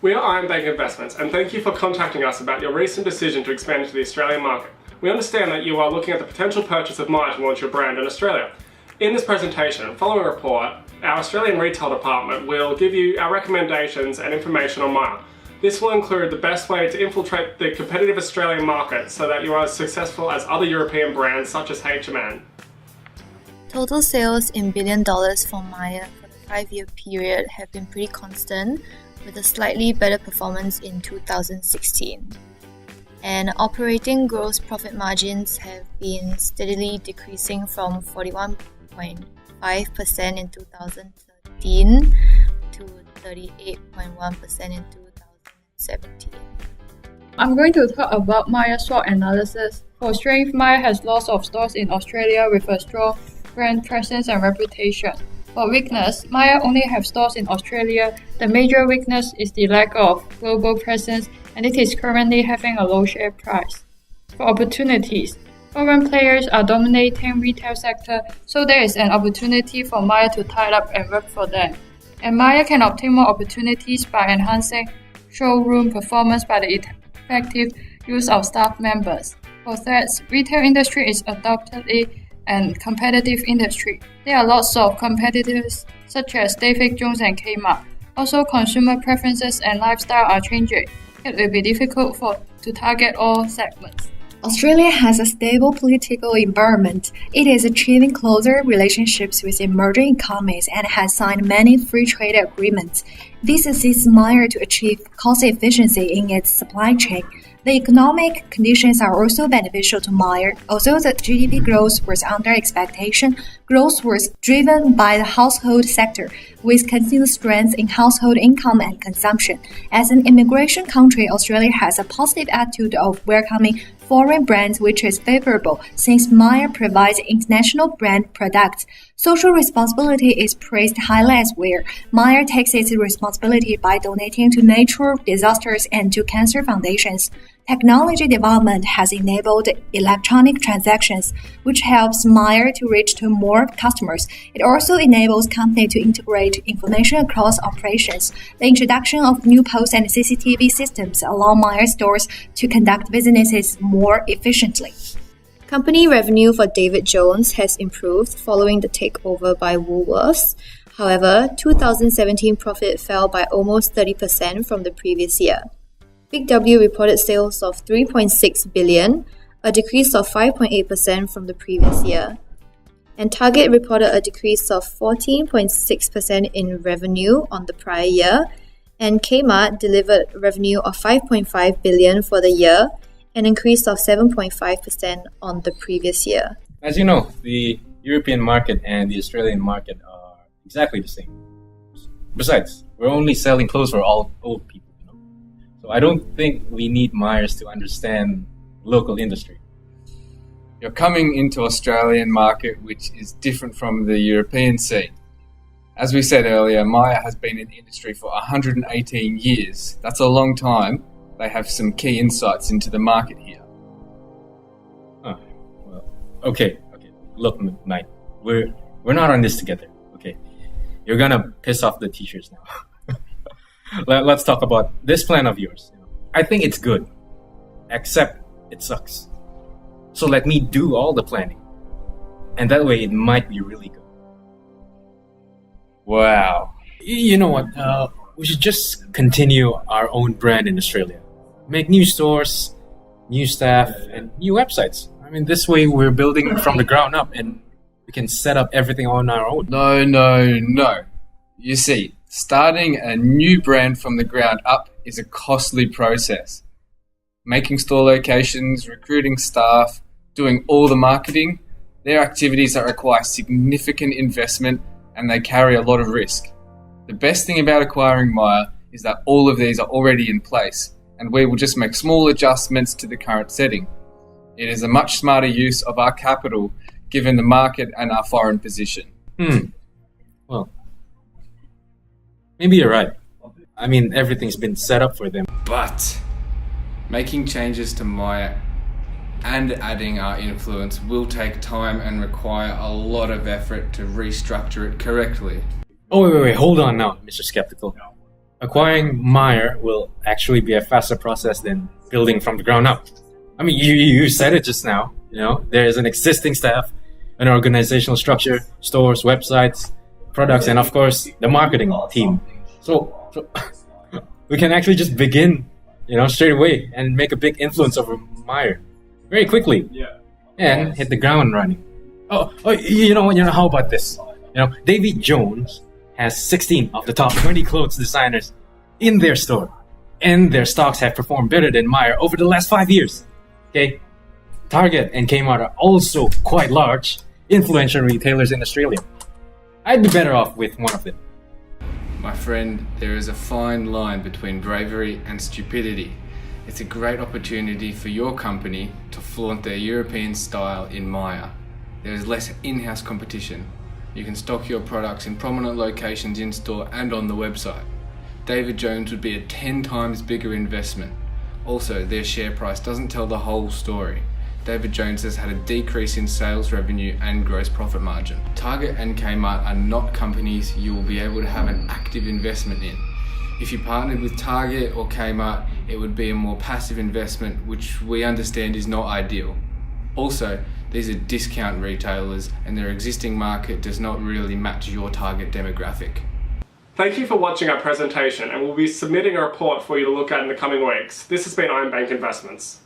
We are Iron Bank Investments, and thank you for contacting us about your recent decision to expand into the Australian market. We understand that you are looking at the potential purchase of Myer to launch your brand in Australia. In this presentation, following a report, our Australian retail department will give you our recommendations and information on Myer. This will include the best way to infiltrate the competitive Australian market so that you are as successful as other European brands such as Jackman. Total sales in $1 billion for Myer for the 5-year period have been pretty constant, with a slightly better performance in 2016. And operating gross profit margins have been steadily decreasing from 41.5% in 2013 to 38.1% in 2017. I'm going to talk about Myer SWOT analysis. For strength, Myer has lots of stores in Australia with a strong brand presence and reputation. For weakness, Myer only have stores in Australia. The major weakness is the lack of global presence, and it is currently having a low share price. For opportunities, foreign players are dominating retail sector, so there is an opportunity for Myer to tie up and work for them. And Myer can obtain more opportunities by enhancing showroom performance by the effective use of staff members. For threats, retail industry is adopted and competitive industry. There are lots of competitors such as David Jones and Kmart. Also, consumer preferences and lifestyle are changing. It will be difficult to target all segments. Australia has a stable political environment. It is achieving closer relationships with emerging economies and has signed many free trade agreements. This assists Myer to achieve cost efficiency in its supply chain. The economic conditions are also beneficial to Myer. Although the GDP growth was under expectation, growth was driven by the household sector, with continued strength in household income and consumption. As an immigration country, Australia has a positive attitude of welcoming foreign brands, which is favorable since Myer provides international brand products. Social responsibility is praised highly as well. Myer takes its responsibility by donating to natural disasters and to cancer foundations. Technology development has enabled electronic transactions, which helps Myer to reach to more customers. It also enables companies to integrate information across operations. The introduction of new post and CCTV systems allow Myer stores to conduct businesses more efficiently. Company revenue for David Jones has improved following the takeover by Woolworths. However, 2017 profit fell by almost 30% from the previous year. Big W reported sales of $3.6 billion, a decrease of 5.8% from the previous year. And Target reported a decrease of 14.6% in revenue on the prior year, and Kmart delivered revenue of $5.5 billion for the year, an increase of 7.5% on the previous year. As you know, the European market and the Australian market are exactly the same. Besides, we're only selling clothes for all old people. So I don't think we need Myers to understand local industry. You're coming into Australian market, which is different from the European scene. As we said earlier, Myer has been in the industry for 118 years. That's a long time. They have some key insights into the market here. Oh, well, okay. Look, Knight, we're not on this together, okay? You're gonna piss off the teachers now. Let's talk about this plan of yours. I think it's good, except it sucks. So let me do all the planning, and that way it might be really good. Wow. You know what? We should just continue our own brand in Australia. Make new stores, new staff, and new websites. I mean, this way we're building from the ground up, and we can set up everything on our own. No. You see, starting a new brand from the ground up is a costly process. Making store locations, recruiting staff, doing all the marketing, they're activities that require significant investment and they carry a lot of risk. The best thing about acquiring Myer is that all of these are already in place and we will just make small adjustments to the current setting. It is a much smarter use of our capital given the market and our foreign position. Well, maybe you're right. I mean, everything's been set up for them. But making changes to Myer and adding our influence will take time and require a lot of effort to restructure it correctly. Oh, wait, hold on now, Mr. Skeptical. acquiring Meyer will actually be a faster process than building from the ground up. I mean, you said it just now. There is an existing staff, an organizational structure, stores, websites, products, and of course the marketing team. So we can actually just begin, straight away and make a big influence over Meyer very quickly. Yeah. And hit the ground running. How about this? David Jones has 16 of the top 20 clothes designers in their store, and their stocks have performed better than Meyer over the last 5 years. Okay, Target and Kmart are also quite large, influential retailers in Australia. I'd be better off with one of them. My friend, there is a fine line between bravery and stupidity. It's a great opportunity for your company to flaunt their European style in Maya. There is less in-house competition. You can stock your products in prominent locations in-store and on the website. David Jones would be a 10 times bigger investment. Also, their share price doesn't tell the whole story. David Jones has had a decrease in sales revenue and gross profit margin. Target and Kmart are not companies you will be able to have an active investment in. If you partnered with Target or Kmart, it would be a more passive investment, which we understand is not ideal. Also, these are discount retailers and their existing market does not really match your target demographic. Thank you for watching our presentation, and we'll be submitting a report for you to look at in the coming weeks. This has been Iron Bank Investments.